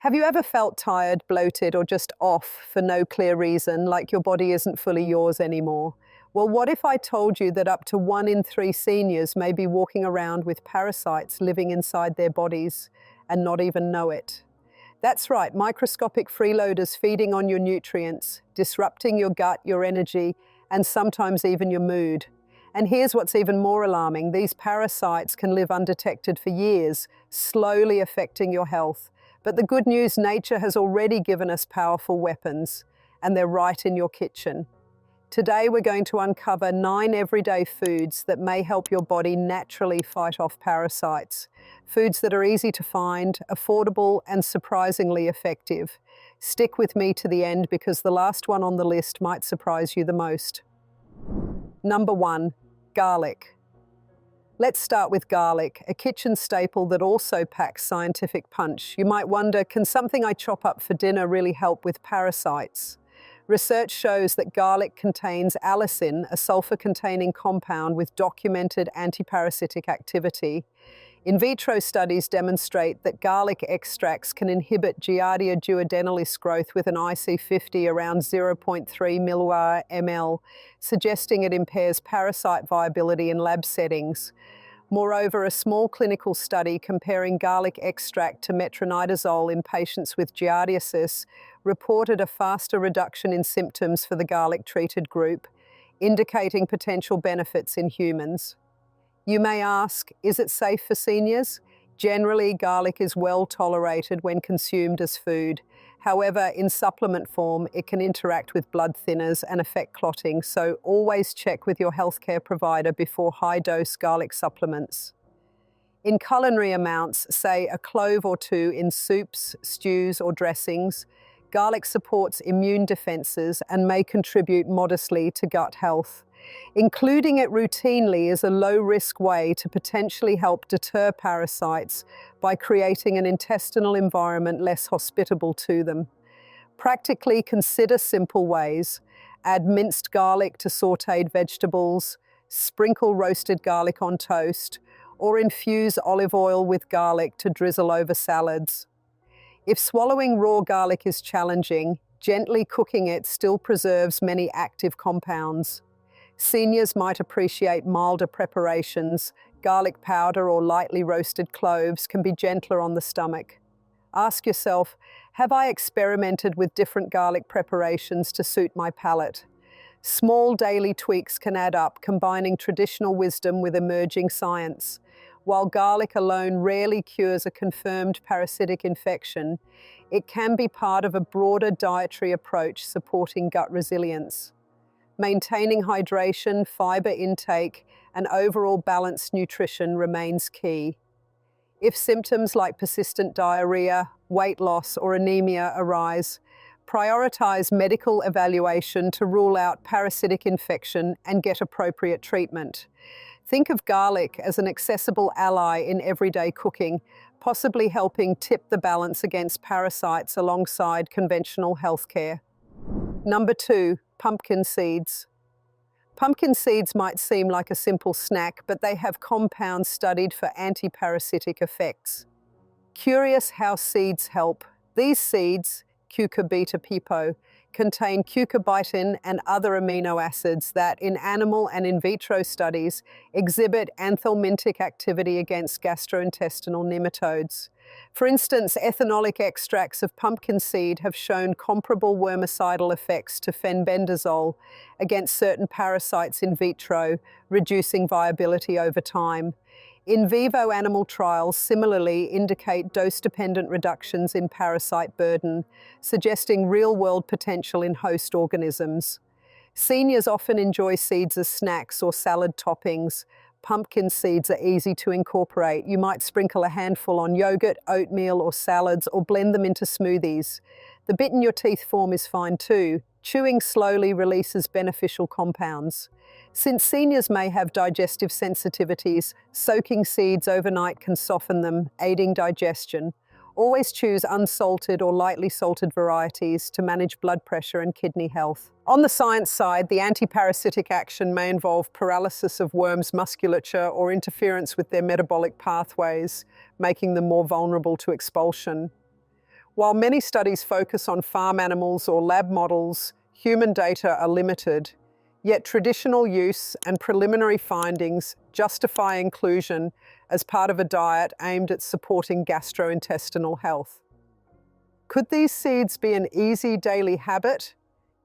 Have you ever felt tired, bloated, or just off for no clear reason, like your body isn't fully yours anymore? Well, what if I told you that up to 1 in 3 seniors may be walking around with parasites living inside their bodies and not even know it? That's right, microscopic freeloaders feeding on your nutrients, disrupting your gut, your energy, and sometimes even your mood. And here's what's even more alarming. These parasites can live undetected for years, slowly affecting your health. But the good news, nature has already given us powerful weapons, and they're right in your kitchen. Today we're going to uncover 9 everyday foods that may help your body naturally fight off parasites. Foods that are easy to find, affordable, and surprisingly effective. Stick with me to the end because the last one on the list might surprise you the most. Number 1, garlic. Let's start with garlic, a kitchen staple that also packs scientific punch. You might wonder, can something I chop up for dinner really help with parasites? Research shows that garlic contains allicin, a sulfur-containing compound with documented anti-parasitic activity. In vitro studies demonstrate that garlic extracts can inhibit Giardia duodenalis growth with an IC50 around 0.3 ml, suggesting it impairs parasite viability in lab settings. Moreover, a small clinical study comparing garlic extract to metronidazole in patients with giardiasis reported a faster reduction in symptoms for the garlic-treated group, indicating potential benefits in humans. You may ask, is it safe for seniors? Generally, garlic is well tolerated when consumed as food. However, in supplement form, it can interact with blood thinners and affect clotting, so always check with your healthcare provider before high-dose garlic supplements. In culinary amounts, say a clove or 2 in soups, stews, or dressings, garlic supports immune defenses and may contribute modestly to gut health. Including it routinely is a low-risk way to potentially help deter parasites by creating an intestinal environment less hospitable to them. Practically, consider simple ways. Add minced garlic to sautéed vegetables, sprinkle roasted garlic on toast, or infuse olive oil with garlic to drizzle over salads. If swallowing raw garlic is challenging, gently cooking it still preserves many active compounds. Seniors might appreciate milder preparations. Garlic powder or lightly roasted cloves can be gentler on the stomach. Ask yourself, have I experimented with different garlic preparations to suit my palate? Small daily tweaks can add up, combining traditional wisdom with emerging science. While garlic alone rarely cures a confirmed parasitic infection, it can be part of a broader dietary approach supporting gut resilience. Maintaining hydration, fiber intake, and overall balanced nutrition remains key. If symptoms like persistent diarrhea, weight loss, or anemia arise, prioritize medical evaluation to rule out parasitic infection and get appropriate treatment. Think of garlic as an accessible ally in everyday cooking, possibly helping tip the balance against parasites alongside conventional healthcare. Number 2, pumpkin seeds. Pumpkin seeds might seem like a simple snack, but they have compounds studied for anti-parasitic effects. Curious how seeds help. These seeds, cucurbita pepo, contain cucurbitin and other amino acids that, in animal and in vitro studies, exhibit anthelmintic activity against gastrointestinal nematodes. For instance, ethanolic extracts of pumpkin seed have shown comparable wormicidal effects to fenbendazole against certain parasites in vitro, reducing viability over time. In vivo animal trials similarly indicate dose-dependent reductions in parasite burden, suggesting real-world potential in host organisms. Seniors often enjoy seeds as snacks or salad toppings. Pumpkin seeds are easy to incorporate. You might sprinkle a handful on yogurt, oatmeal, or salads, or blend them into smoothies. The bit-in-your-teeth form is fine too. Chewing slowly releases beneficial compounds. Since seniors may have digestive sensitivities, soaking seeds overnight can soften them, aiding digestion. Always choose unsalted or lightly salted varieties to manage blood pressure and kidney health. On the science side, the anti-parasitic action may involve paralysis of worms' musculature or interference with their metabolic pathways, making them more vulnerable to expulsion. While many studies focus on farm animals or lab models, human data are limited. Yet traditional use and preliminary findings justify inclusion as part of a diet aimed at supporting gastrointestinal health. Could these seeds be an easy daily habit?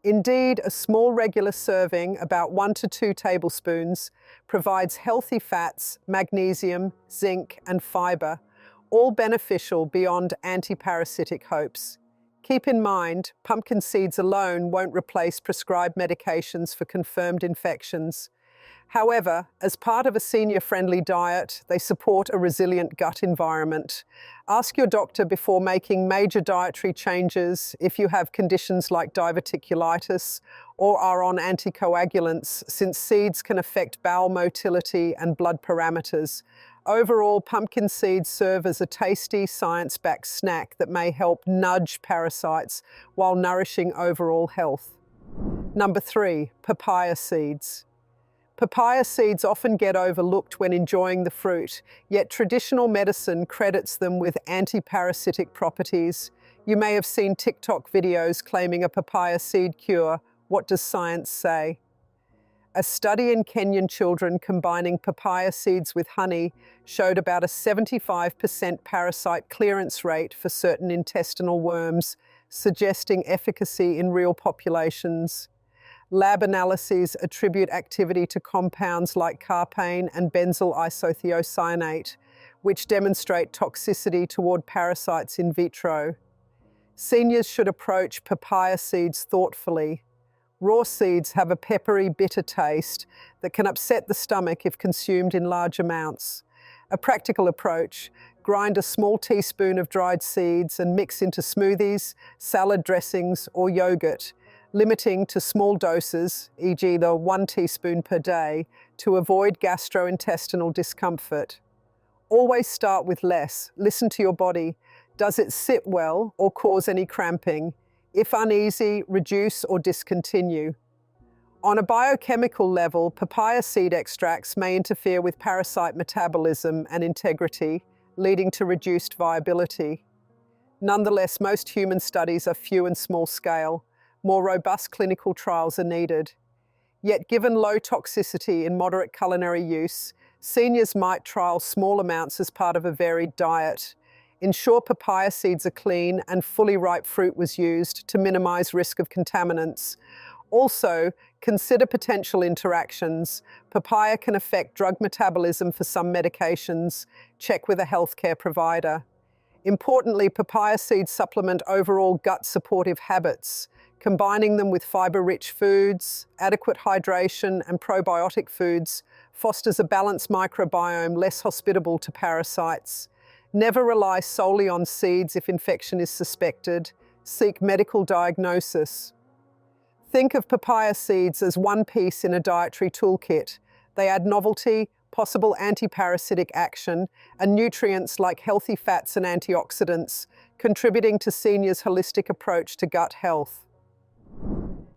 Indeed, a small regular serving, about 1 to 2 tablespoons, provides healthy fats, magnesium, zinc, and fiber, all beneficial beyond anti-parasitic hopes. Keep in mind, pumpkin seeds alone won't replace prescribed medications for confirmed infections. However, as part of a senior-friendly diet, they support a resilient gut environment. Ask your doctor before making major dietary changes if you have conditions like diverticulitis or are on anticoagulants, since seeds can affect bowel motility and blood parameters. Overall, pumpkin seeds serve as a tasty, science-backed snack that may help nudge parasites while nourishing overall health. Number 3, papaya seeds. Papaya seeds often get overlooked when enjoying the fruit, yet traditional medicine credits them with anti-parasitic properties. You may have seen TikTok videos claiming a papaya seed cure. What does science say? A study in Kenyan children combining papaya seeds with honey showed about a 75% parasite clearance rate for certain intestinal worms, suggesting efficacy in real populations. Lab analyses attribute activity to compounds like carpane and benzyl isothiocyanate, which demonstrate toxicity toward parasites in vitro. Seniors should approach papaya seeds thoughtfully. Raw seeds have a peppery, bitter taste that can upset the stomach if consumed in large amounts. A practical approach: grind a small teaspoon of dried seeds and mix into smoothies, salad dressings, or yogurt, limiting to small doses, e.g. the 1 teaspoon per day, to avoid gastrointestinal discomfort. Always start with less. Listen to your body. Does it sit well or cause any cramping? If uneasy, reduce or discontinue. On a biochemical level, papaya seed extracts may interfere with parasite metabolism and integrity, leading to reduced viability. Nonetheless, most human studies are few and small scale. More robust clinical trials are needed. Yet, given low toxicity and moderate culinary use, seniors might trial small amounts as part of a varied diet. Ensure papaya seeds are clean and fully ripe fruit was used to minimize risk of contaminants. Also, consider potential interactions. Papaya can affect drug metabolism for some medications. Check with a healthcare provider. Importantly, papaya seeds supplement overall gut-supportive habits. Combining them with fiber-rich foods, adequate hydration, and probiotic foods fosters a balanced microbiome less hospitable to parasites. Never rely solely on seeds if infection is suspected. Seek medical diagnosis. Think of papaya seeds as one piece in a dietary toolkit. They add novelty, possible anti-parasitic action, and nutrients like healthy fats and antioxidants, contributing to seniors' holistic approach to gut health.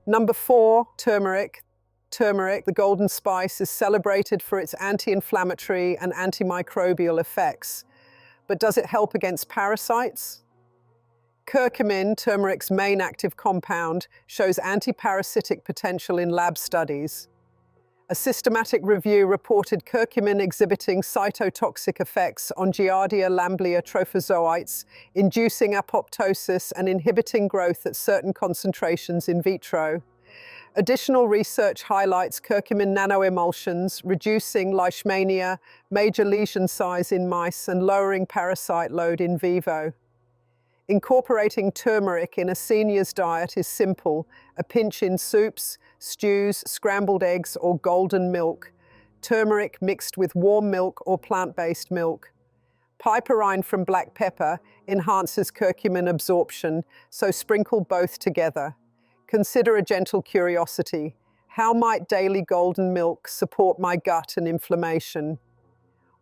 Number 4, turmeric. Turmeric, the golden spice, is celebrated for its anti-inflammatory and antimicrobial effects. But does it help against parasites? Curcumin, turmeric's main active compound, shows anti-parasitic potential in lab studies. A systematic review reported curcumin exhibiting cytotoxic effects on Giardia lamblia trophozoites, inducing apoptosis and inhibiting growth at certain concentrations in vitro. Additional research highlights curcumin nanoemulsions, reducing leishmania, major lesion size in mice, and lowering parasite load in vivo. Incorporating turmeric in a senior's diet is simple: a pinch in soups, stews, scrambled eggs, or golden milk. Turmeric mixed with warm milk or plant-based milk. Piperine from black pepper enhances curcumin absorption, so sprinkle both together. Consider a gentle curiosity: how might daily golden milk support my gut and inflammation?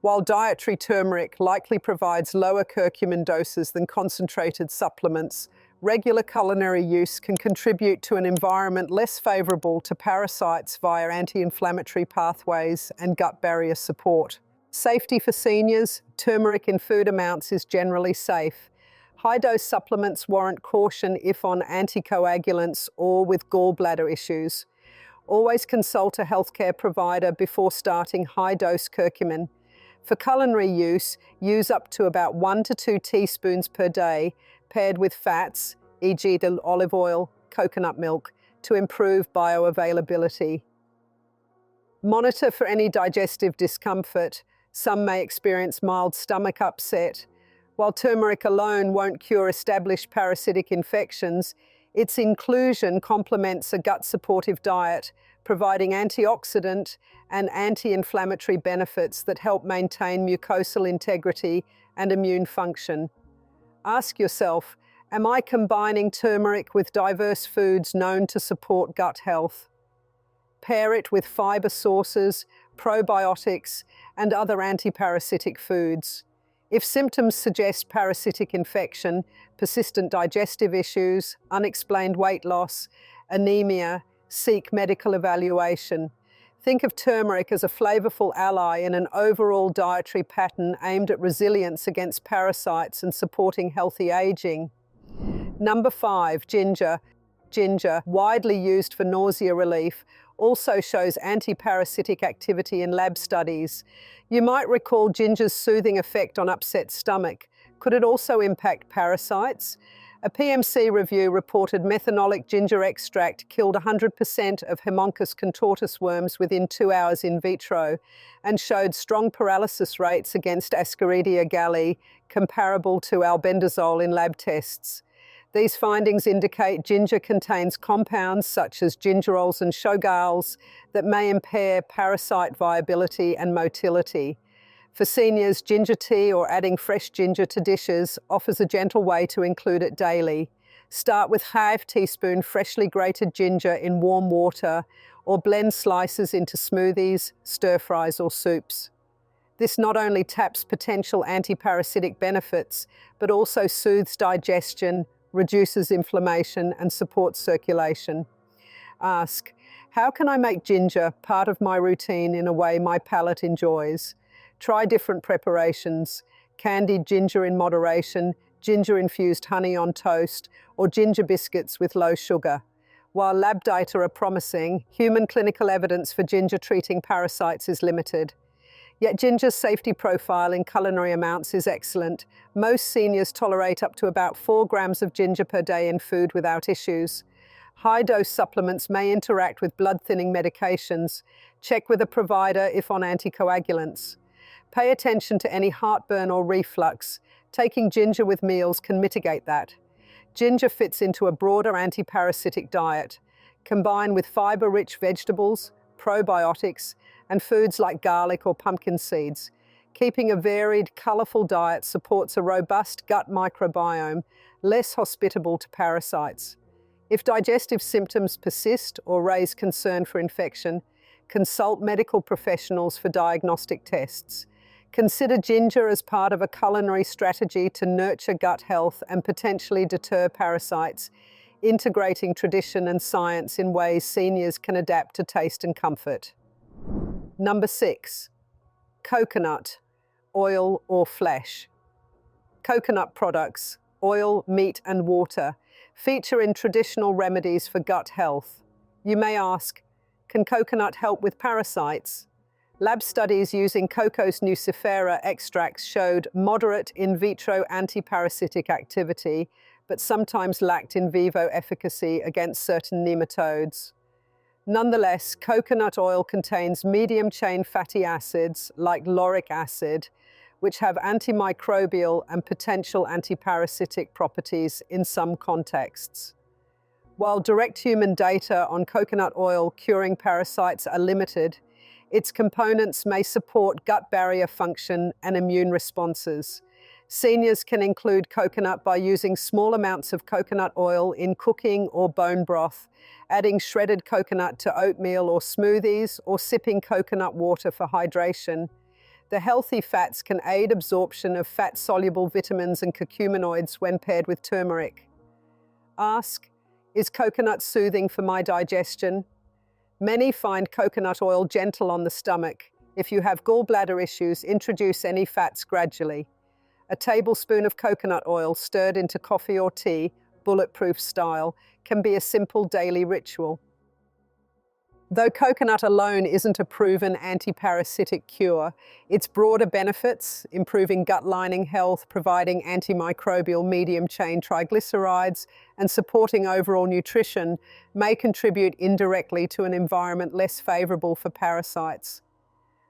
While dietary turmeric likely provides lower curcumin doses than concentrated supplements, regular culinary use can contribute to an environment less favorable to parasites via anti-inflammatory pathways and gut barrier support. Safety for seniors: turmeric in food amounts is generally safe. High-dose supplements warrant caution if on anticoagulants or with gallbladder issues. Always consult a healthcare provider before starting high-dose curcumin. For culinary use, use up to about 1 to 2 teaspoons per day, paired with fats, e.g. the olive oil, coconut milk, to improve bioavailability. Monitor for any digestive discomfort. Some may experience mild stomach upset. While turmeric alone won't cure established parasitic infections, its inclusion complements a gut-supportive diet, providing antioxidant and anti-inflammatory benefits that help maintain mucosal integrity and immune function. Ask yourself, am I combining turmeric with diverse foods known to support gut health? Pair it with fiber sources, probiotics, and other anti-parasitic foods. If symptoms suggest parasitic infection, persistent digestive issues, unexplained weight loss, anemia, seek medical evaluation. Think of turmeric as a flavorful ally in an overall dietary pattern aimed at resilience against parasites and supporting healthy aging. Number 5, ginger. Ginger, widely used for nausea relief, also shows anti-parasitic activity in lab studies. You might recall ginger's soothing effect on upset stomach. Could it also impact parasites? A PMC review reported methanolic ginger extract killed 100% of Haemonchus contortus worms within 2 hours in vitro and showed strong paralysis rates against Ascaridia galli, comparable to albendazole in lab tests. These findings indicate ginger contains compounds such as gingerols and shogals that may impair parasite viability and motility. For seniors, ginger tea or adding fresh ginger to dishes offers a gentle way to include it daily. Start with half teaspoon freshly grated ginger in warm water or blend slices into smoothies, stir-fries or soups. This not only taps potential anti-parasitic benefits, but also soothes digestion, reduces inflammation and supports circulation. Ask, how can I make ginger part of my routine in a way my palate enjoys? Try different preparations: candied ginger in moderation, ginger-infused honey on toast, or ginger biscuits with low sugar. While lab data are promising, human clinical evidence for ginger treating parasites is limited. Yet ginger's safety profile in culinary amounts is excellent. Most seniors tolerate up to about 4 grams of ginger per day in food without issues. High-dose supplements may interact with blood-thinning medications. Check with a provider if on anticoagulants. Pay attention to any heartburn or reflux. Taking ginger with meals can mitigate that. Ginger fits into a broader anti-parasitic diet. Combine with fiber-rich vegetables, probiotics, and foods like garlic or pumpkin seeds. Keeping a varied, colorful diet supports a robust gut microbiome, less hospitable to parasites. If digestive symptoms persist or raise concern for infection, consult medical professionals for diagnostic tests. Consider ginger as part of a culinary strategy to nurture gut health and potentially deter parasites, integrating tradition and science in ways seniors can adapt to taste and comfort. Number 6, coconut, oil or flesh. Coconut products, oil, meat and water, feature in traditional remedies for gut health. You may ask, can coconut help with parasites? Lab studies using Cocos nucifera extracts showed moderate in vitro anti-parasitic activity, but sometimes lacked in vivo efficacy against certain nematodes. Nonetheless, coconut oil contains medium-chain fatty acids like lauric acid, which have antimicrobial and potential antiparasitic properties in some contexts. While direct human data on coconut oil curing parasites are limited, its components may support gut barrier function and immune responses. Seniors can include coconut by using small amounts of coconut oil in cooking or bone broth, adding shredded coconut to oatmeal or smoothies, or sipping coconut water for hydration. The healthy fats can aid absorption of fat-soluble vitamins and curcuminoids when paired with turmeric. Ask, is coconut soothing for my digestion? Many find coconut oil gentle on the stomach. If you have gallbladder issues, introduce any fats gradually. A tablespoon of coconut oil stirred into coffee or tea, bulletproof style, can be a simple daily ritual. Though coconut alone isn't a proven anti-parasitic cure, its broader benefits, improving gut lining health, providing antimicrobial medium-chain triglycerides, and supporting overall nutrition, may contribute indirectly to an environment less favorable for parasites.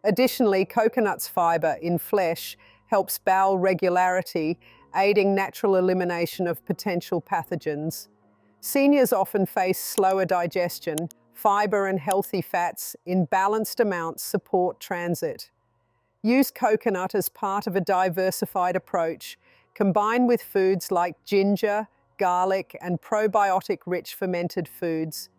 Additionally, coconut's fiber in flesh helps bowel regularity, aiding natural elimination of potential pathogens. Seniors often face slower digestion. Fiber and healthy fats in balanced amounts support transit. Use coconut as part of a diversified approach, combined with foods like ginger, garlic, and probiotic-rich fermented foods.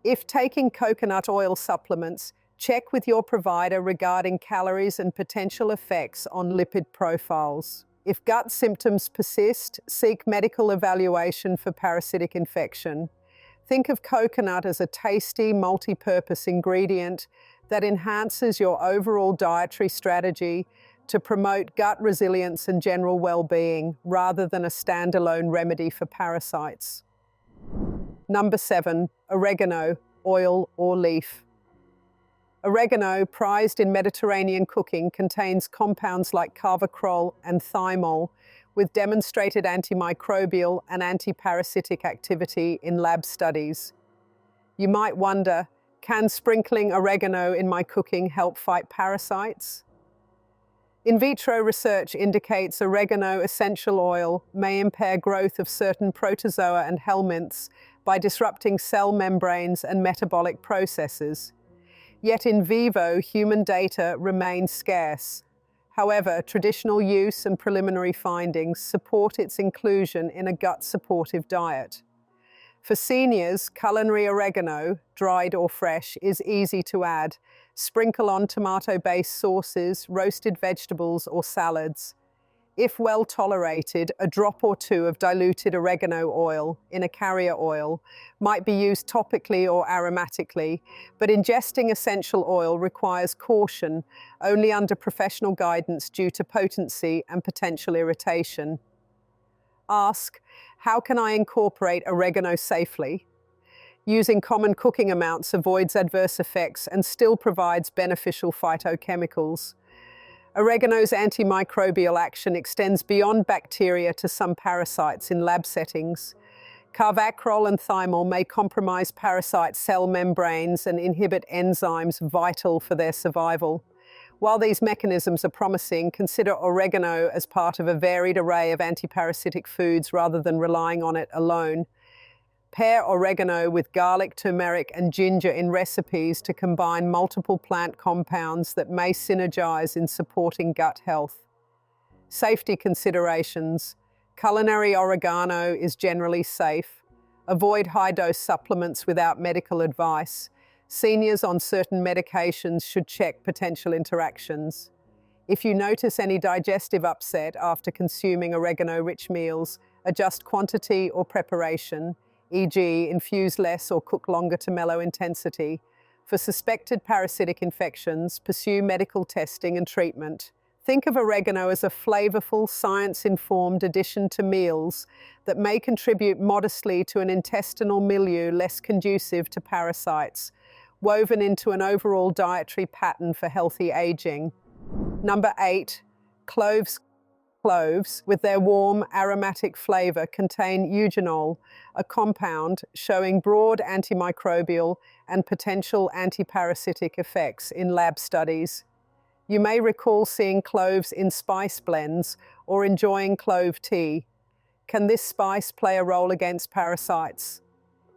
If taking coconut oil supplements, check with your provider regarding calories and potential effects on lipid profiles. If gut symptoms persist, seek medical evaluation for parasitic infection. Think of coconut as a tasty, multi-purpose ingredient that enhances your overall dietary strategy to promote gut resilience and general well-being, rather than a standalone remedy for parasites. Number 7, oregano, oil or leaf. Oregano, prized in Mediterranean cooking, contains compounds like carvacrol and thymol, with demonstrated antimicrobial and antiparasitic activity in lab studies. You might wonder, can sprinkling oregano in my cooking help fight parasites? In vitro research indicates oregano essential oil may impair growth of certain protozoa and helminths by disrupting cell membranes and metabolic processes. Yet in vivo, human data remains scarce. However, traditional use and preliminary findings support its inclusion in a gut-supportive diet. For seniors, culinary oregano, dried or fresh, is easy to add. Sprinkle on tomato-based sauces, roasted vegetables, or salads. If well tolerated, a drop or two of diluted oregano oil in a carrier oil might be used topically or aromatically, but ingesting essential oil requires caution, only under professional guidance due to potency and potential irritation. Ask, how can I incorporate oregano safely? Using common cooking amounts avoids adverse effects and still provides beneficial phytochemicals. Oregano's antimicrobial action extends beyond bacteria to some parasites in lab settings. Carvacrol and thymol may compromise parasite cell membranes and inhibit enzymes vital for their survival. While these mechanisms are promising, consider oregano as part of a varied array of antiparasitic foods rather than relying on it alone. Pair oregano with garlic, turmeric, and ginger in recipes to combine multiple plant compounds that may synergize in supporting gut health. Safety considerations. Culinary oregano is generally safe. Avoid high-dose supplements without medical advice. Seniors on certain medications should check potential interactions. If you notice any digestive upset after consuming oregano-rich meals, adjust quantity or preparation, e.g., infuse less or cook longer to mellow intensity. For suspected parasitic infections, pursue medical testing and treatment. Think of oregano as a flavorful, science-informed addition to meals that may contribute modestly to an intestinal milieu less conducive to parasites, woven into an overall dietary pattern for healthy aging. Number 8, cloves. Cloves, with their warm, aromatic flavor, contain eugenol, a compound showing broad antimicrobial and potential antiparasitic effects in lab studies. You may recall seeing cloves in spice blends or enjoying clove tea. Can this spice play a role against parasites?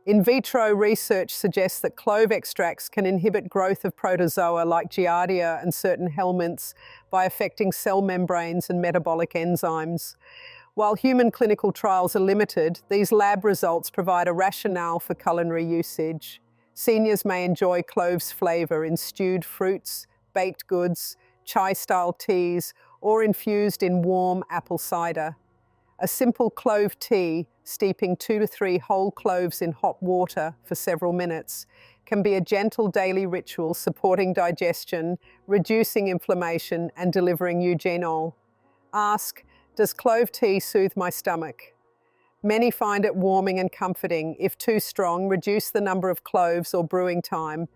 In vitro research suggests that clove extracts can inhibit growth of protozoa like Giardia and certain helminths by affecting cell membranes and metabolic enzymes. While human clinical trials are limited, these lab results provide a rationale for culinary usage. Seniors may enjoy cloves flavor in stewed fruits, baked goods, chai-style teas, or infused in warm apple cider. A simple clove tea, steeping 2 to 3 whole cloves in hot water for several minutes, can be a gentle daily ritual supporting digestion, reducing inflammation, and delivering eugenol. Ask, Does clove tea soothe my stomach? Many find it warming and comforting. If too strong, reduce the number of cloves or brewing time.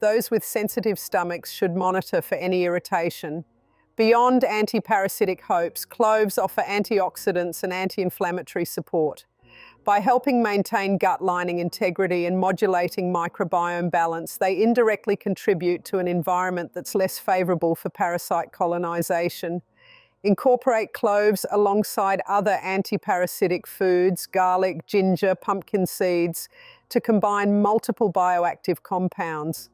Those with sensitive stomachs should monitor for any irritation. Beyond anti-parasitic hopes, cloves offer antioxidants and anti-inflammatory support. By helping maintain gut lining integrity and modulating microbiome balance, they indirectly contribute to an environment that's less favorable for parasite colonization. Incorporate cloves alongside other anti-parasitic foods, garlic, ginger, pumpkin seeds, to combine multiple bioactive compounds.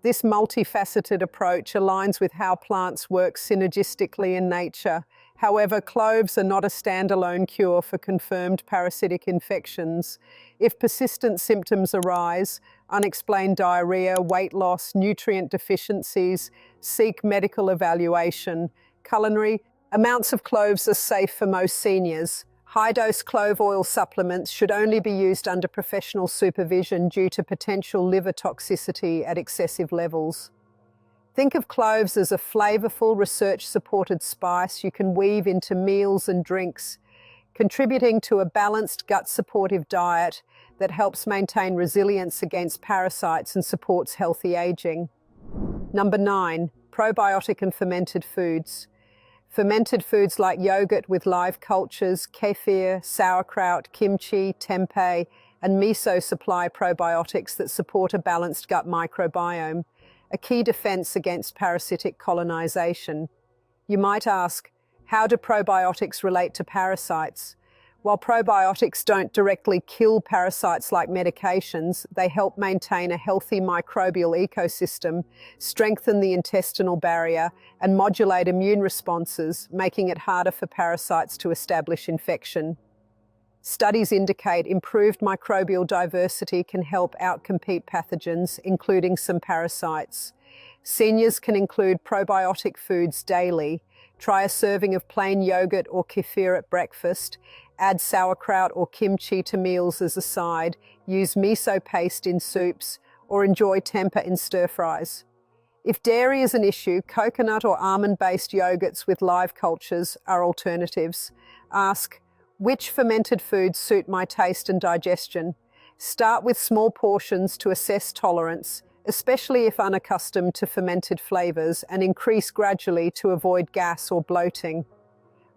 This multifaceted approach aligns with how plants work synergistically in nature. However, cloves are not a standalone cure for confirmed parasitic infections. If persistent symptoms arise, unexplained diarrhea, weight loss, nutrient deficiencies, seek medical evaluation. Culinary amounts of cloves are safe for most seniors. High-dose clove oil supplements should only be used under professional supervision due to potential liver toxicity at excessive levels. Think of cloves as a flavorful, research-supported spice you can weave into meals and drinks, contributing to a balanced, gut-supportive diet that helps maintain resilience against parasites and supports healthy aging. Number 9, probiotic and fermented foods. Fermented foods like yogurt with live cultures, kefir, sauerkraut, kimchi, tempeh, and miso supply probiotics that support a balanced gut microbiome, a key defense against parasitic colonization. You might ask, how do probiotics relate to parasites? While probiotics don't directly kill parasites like medications, they help maintain a healthy microbial ecosystem, strengthen the intestinal barrier, and modulate immune responses, making it harder for parasites to establish infection. Studies indicate improved microbial diversity can help outcompete pathogens, including some parasites. Seniors can include probiotic foods daily. Try a serving of plain yogurt or kefir at breakfast. Add sauerkraut or kimchi to meals as a side. Use miso paste in soups, or enjoy tempeh in stir-fries. If dairy is an issue, coconut or almond-based yogurts with live cultures are alternatives. Ask, which fermented foods suit my taste and digestion? Start with small portions to assess tolerance, especially if unaccustomed to fermented flavors, and increase gradually to avoid gas or bloating.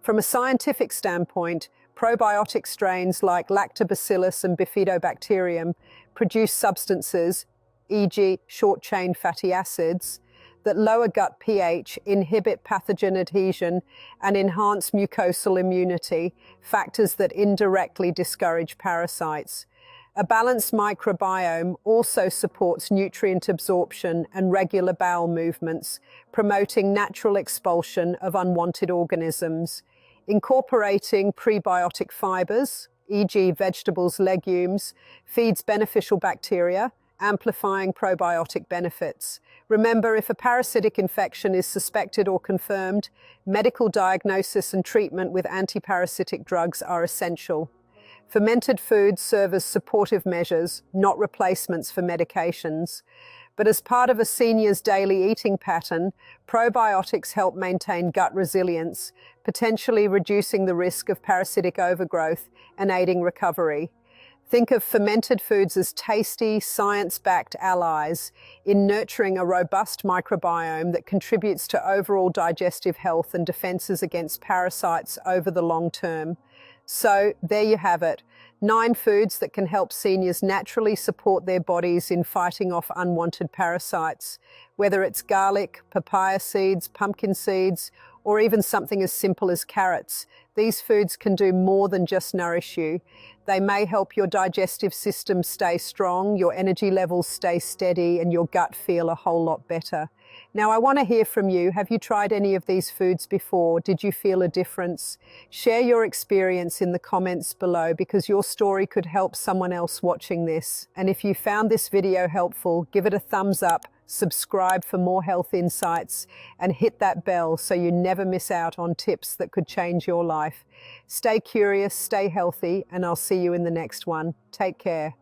From a scientific standpoint, probiotic strains like Lactobacillus and Bifidobacterium produce substances, e.g. short-chain fatty acids, that lower gut pH, inhibit pathogen adhesion, and enhance mucosal immunity, factors that indirectly discourage parasites. A balanced microbiome also supports nutrient absorption and regular bowel movements, promoting natural expulsion of unwanted organisms. Incorporating prebiotic fibers, e.g. vegetables, legumes, feeds beneficial bacteria, amplifying probiotic benefits. Remember, if a parasitic infection is suspected or confirmed, medical diagnosis and treatment with antiparasitic drugs are essential. Fermented foods serve as supportive measures, not replacements for medications. But as part of a senior's daily eating pattern, probiotics help maintain gut resilience, potentially reducing the risk of parasitic overgrowth and aiding recovery. Think of fermented foods as tasty, science-backed allies in nurturing a robust microbiome that contributes to overall digestive health and defenses against parasites over the long term. So, there you have it. 9 foods that can help seniors naturally support their bodies in fighting off unwanted parasites. Whether it's garlic, papaya seeds, pumpkin seeds, or even something as simple as carrots, these foods can do more than just nourish you. They may help your digestive system stay strong, your energy levels stay steady, and your gut feel a whole lot better. Now, I want to hear from you. Have you tried any of these foods before? Did you feel a difference? Share your experience in the comments below, because your story could help someone else watching this. And if you found this video helpful, give it a thumbs up, subscribe for more health insights, and hit that bell so you never miss out on tips that could change your life. Stay curious, stay healthy, and I'll see you in the next one. Take care.